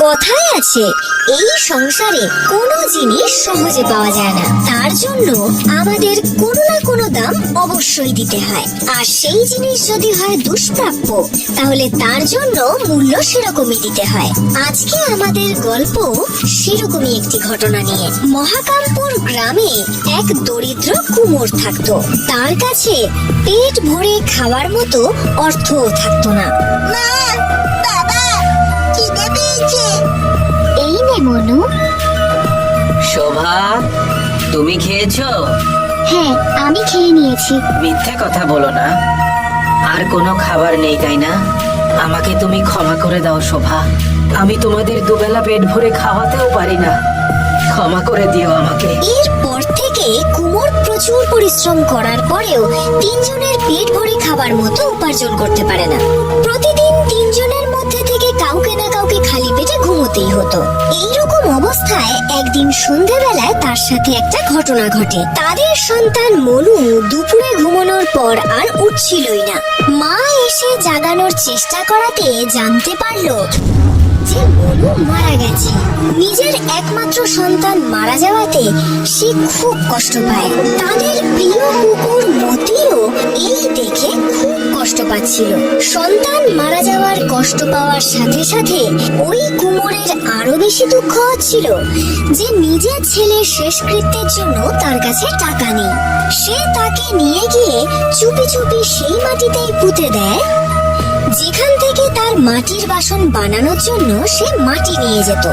কথায় আছে, এই সংসারে কোনো জিনিস সহজে পাওয়া যায় না। তার জন্য আমাদের কোনো না কোনো দাম অবশ্যই দিতে হয়। আর সেই জিনিস যদি হয় দুষ্প্রাপ্য, তাহলে তার জন্য মূল্য সেরকমই দিতে হয়। আজকে আমাদের গল্প সেরকমই একটি ঘটনা নিয়ে। মহাকালপুর গ্রামে এক দরিদ্র কুমোর থাকতো। তার কাছে পেট ভরে খাওয়ার মতো অর্থও থাকতো না। মা, বাবা, খিদে পেয়েছে। এই নে মনু। শোভা, তুমি খেয়েছো? হ্যাঁ, আমি খেয়ে নিয়েছি। মিথ্যে কথা বলো না। আর কোনো খাবার নেই তাই না? আমাকে তুমি ক্ষমা করে দাও শোভা। আমি তোমাদের দুবেলা পেট ভরে খাওয়াতেও পারি না। ক্ষমা করে দিও আমাকে। এরপর থেকে কুমোর প্রচুর পরিশ্রম করার পরেও তিনজনের পেট ভরে খাবার মতো উপার্জন করতে পারে না। প্রতিদিন তিনজনের মধ্যে থেকে কাউকে না কাউকে খালি পেটে ঘুমোতেই হতো। এইরকম অবস্থায় একদিন সন্ধ্যাবেলায় তার সাথে একটা ঘটনা ঘটে। তাদের সন্তান মনু দুপুরে ঘুমানোর পর আর উঠছিলই না। মা এসে জাগানোর চেষ্টা করাতে জানতে পারলো যে মনু মারা গেছে। নিজের একমাত্র সন্তান মারা যাওয়াতে সে খুব কষ্ট পায়। তাদের প্রিয় কুকুর মতিও এই দেখে খুব কষ্ট পাচ্ছিল। সন্তান মারা যাওয়ার কষ্ট পাওয়ার সাথে সাথে ওই কুমোরের আরো বেশি দুঃখ হচ্ছিল যে নিজের ছেলের শেষকৃত্যের জন্য তার কাছে টাকা নেই। সে তাকে নিয়ে গিয়ে চুপি চুপি সেই মাটিতেই পুঁতে দেয় যেখান থেকে তার মাটির বাসন বানানোর জন্য সে মাটি নিয়ে যেত।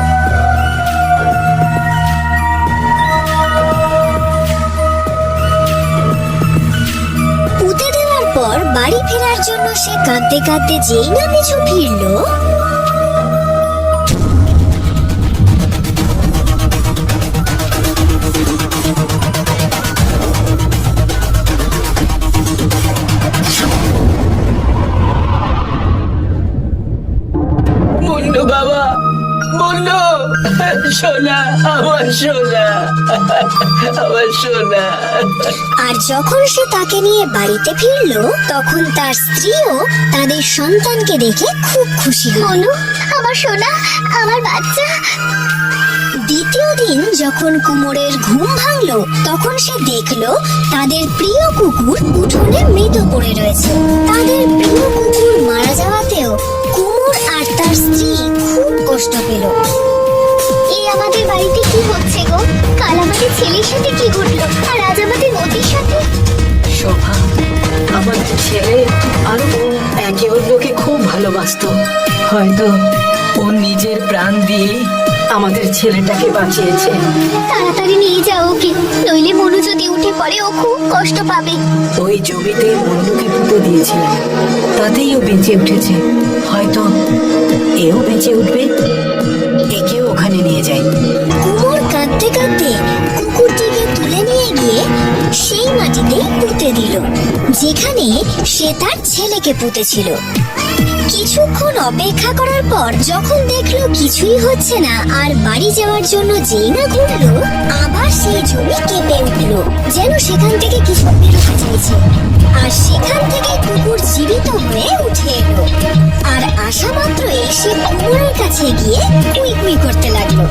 পুঁতে দেওয়ার পর বাড়ি ফেরার জন্য সে কাঁদতে কাঁদতে যেই না পিছু ফিরল, মুন্নু বাবা, মুন্নু, সোনা, আমার সোনা, আমার সোনা। আর যখন সে তাকে নিয়ে বাড়িতে ফিরল, তখন তার স্ত্রীও তাদের সন্তানকে দেখে খুব খুশি হল। আমার সোনা, আমার বাচ্চা। দ্বিতীয় দিন যখন কুমোরের ঘুম ভাঙলো, তখন সে দেখলো তাদের প্রিয় কুকুর উঠোনে মৃত পড়ে রয়েছে। তাদের প্রিয় কুকুর মারা যাওয়াতেও কুমোর আর তার স্ত্রী খুব কষ্ট পেল। এই আমাদের বাড়িতে কি হচ্ছে গো? কাল আমাদের ছেলের সাথে কি ঘটলো, আর আজ আমাদের মতির সাথে। শোভা, আমার ছেলে আর ও একে অন্যকে খুব ভালোবাসতো। হয়তো ও নিজের প্রাণ দিয়ে আমাদের ছেলেটাকে বাঁচিয়েছে। তাড়াতাড়ি নিয়ে যাও ওকে, নইলে মনু যদি উঠে পড়ে ও খুব কষ্ট পাবে। ওই জমিতে মুন্নুকে পুঁতে দিয়েছিলাম, তাতেই ও বেঁচে উঠেছে। হয়তো এও বেঁচে উঠবে। একেও ওখানে নিয়ে যাই। কুমোর কাঁদতে কাঁদতে কুকুরটিকে তুলে নিয়ে গিয়ে সেই মাটিতেই পুঁতে দিল যেখানে সে তার ছেলেকে পুঁতেছিল। কিছুক্ষণ অপেক্ষা করার পর যখন দেখলো কিছুই হচ্ছে না আর বাড়ি যাওয়ার জন্য যেই না ঘুরলো, আবার সেই জমি কেঁপে উঠলো, যেন সেখান থেকে কিছু বেরোতে চাইছে। আর সেখান থেকে কুকুর জীবিত হয়ে উঠে এলো আর আসা মাত্রই সে কুমোরের কাছে গিয়ে কুই কুই করতে লাগলো।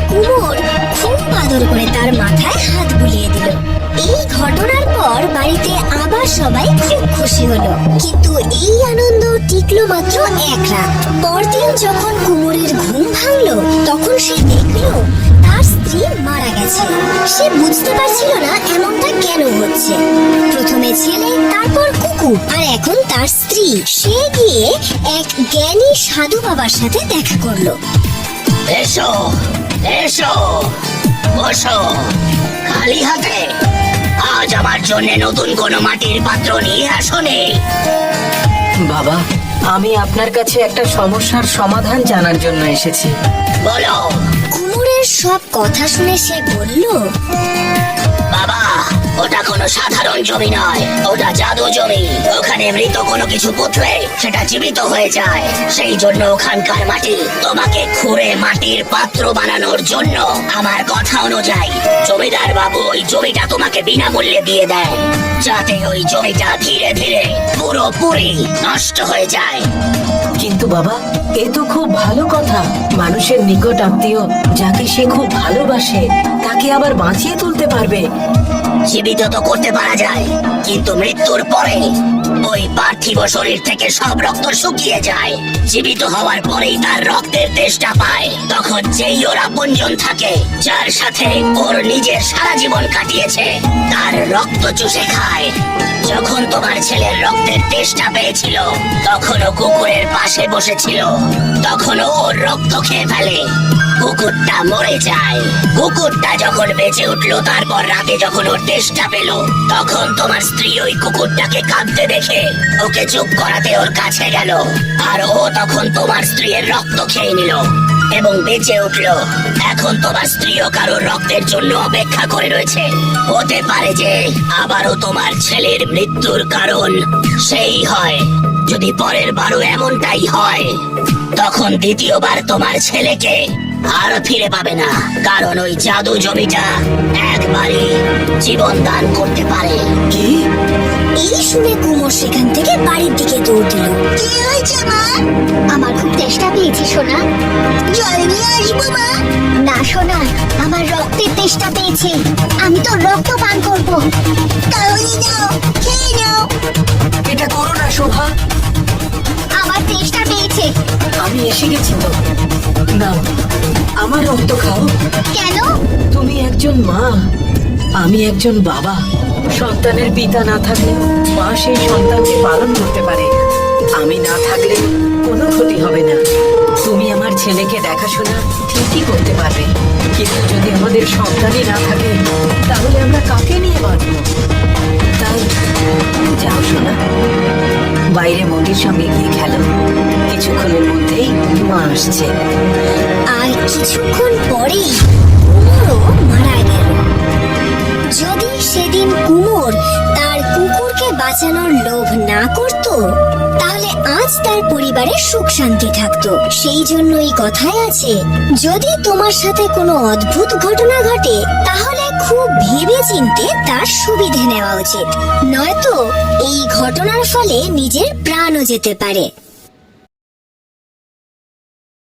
কুমোর খুব আদর করে তার মাথায় হাত বুলিয়ে দিল। এই ঘটনার পর বাড়িতে আবার সবাই খুব খুশি হলো। কিন্তু এই আনন্দ টিকলো মাত্র এক রাত। পরদিন যখন কুমোরের ঘুম ভাঙলো, তখন সে দেখলো তার স্ত্রী মারা গেছে। সে বুঝতে পারছিল না এমনটা কেন হচ্ছে। প্রথমে ছেলে, তারপর কুকুর, আর এখন তার স্ত্রী। সে গিয়ে এক জ্ঞানী সাধু বাবার সাথে দেখা করলো। এসো, এসো, বসো। খালি হাতে আজ আমার জন্য নতুন কোনো মাটির পাত্র নিয়ে আসোনি? বাবা, আমি আপনার কাছে একটা সমস্যার সমাধান জানার জন্য এসেছি। বলো। কুমোরের সব কথা শুনে সে বলল, বাবা, ওটা কোনো সাধারণ জমি নয়, ওটা জাদু জমি। ওখানে মৃত কোনো কিছু পুঁতলে সেটা জীবিত হয়ে যায়। সেই জন্য ওখানকার মাটি তোমাকে খুঁড়ে মাটির পাত্র বানানোর জন্য আমার কথা অনুযায়ী জমিদার বাবু ওই জমিটা তোমাকে বিনামূল্যে দিয়ে দেয়, যাতে ওই জমিটা ধীরে ধীরে পুরোপুরি নষ্ট হয়ে যায়। কিন্তু বাবা, এ তো খুব ভালো কথা। মানুষের নিকট আত্মীয় যাকে সে খুব ভালোবাসে তাকে আবার বাঁচিয়ে তুলতে পারবে। জীবিত তো করতে পারা যায়, কিন্তু মৃত্যুর পরে ওই পার্থিব শরীর থেকে সব রক্ত শুকিয়ে যায়। জীবিত হওয়ার পরেই তার রক্তের তেষ্টা পায়। তখন যেই ওর আপনজন থাকে, যার সাথে ওর নিজের সারা জীবন কাটিয়েছে, তার রক্ত চুষে খায়। যখন তোমার ছেলের রক্তের তেষ্টা পেয়েছিল, তখনও কুকুরের পাশে বসেছিল, তখনও ওর রক্ত খেয়ে ফেলে। কুকুরটা মরে যায়। কুকুরটা যখন বেঁচে উঠলো, তারপর রাতে যখন ওর তেষ্টা পেল, তখন তোমার স্ত্রী ওই কুকুরটাকে কাঁদতে দেখে ওকে চুপ করাতে ওর কাছে গেল, আর ও তখন তোমার স্ত্রীর রক্ত খেয়ে নিল এবং বেঁচে উঠলো। এখন তোমার স্ত্রীও কারোর রক্তের জন্য অপেক্ষা করে রয়েছে। হতে পারে যে আবারও তোমার ছেলের মৃত্যুর কারণ সেই হয়। যদি পরের বারও এমনটাই হয়, তখন দ্বিতীয়বার তোমার ছেলেকে আর ফিরে পাবে না, কারণ ওই জাদু জমিটা একবারই জীবন দান করতে পারে। কি? এই শুনে কুমোর সেখান থেকে বাড়ির দিকে দৌড় দিল। কি হয়েছে মা? আমার খুব তেষ্টা পেয়েছে সোনা। জল নিয়ে আসবো মা? না সোনা, আমার রক্তের তেষ্টা পেয়েছে, আমি তো রক্ত পান করব। তাহলে নাও, খেয়ে নাও। এটা করো না শোভা, আমার তেষ্টা পেয়েছে। আমি এসে গেছি তো। না, আমার রক্ত খাও। কেন? তুমি একজন মা, আমি একজন বাবা। সন্তানের পিতা না থাকলে মা সেই সন্তানকে পালন করতে পারে। আমি না থাকলে কোনো ক্ষতি হবে না। তুমি আমার ছেলেকে দেখাশোনা ঠিকই করতে পারবে, কিন্তু যদি আমাদের সন্তানই না থাকে, তাহলে আমরা কাকে নিয়ে বাঁচব? তাই যাও শোনা, বাইরে মন্দির সঙ্গে গিয়ে খেলো। কিছুক্ষণের মধ্যেই মা আসছে। আর কিছুক্ষণ পরেই কুমোরও মারা গেল। যদি সেদিন কুমোর তার কুকুরকে বাঁচানোর লোভ না করত, তাহলে আজ তার পরিবারে সুখ শান্তি থাকতো। সেই জন্যই কথায় আছে, যদি তোমার সাথে কোনো অদ্ভুত ঘটনা ঘটে, তাহলে খুব ভেবে চিন্তে তার সুবিধে নেওয়া উচিত, নয়তো এই ঘটনার ফলে নিজের প্রাণও যেতে পারে।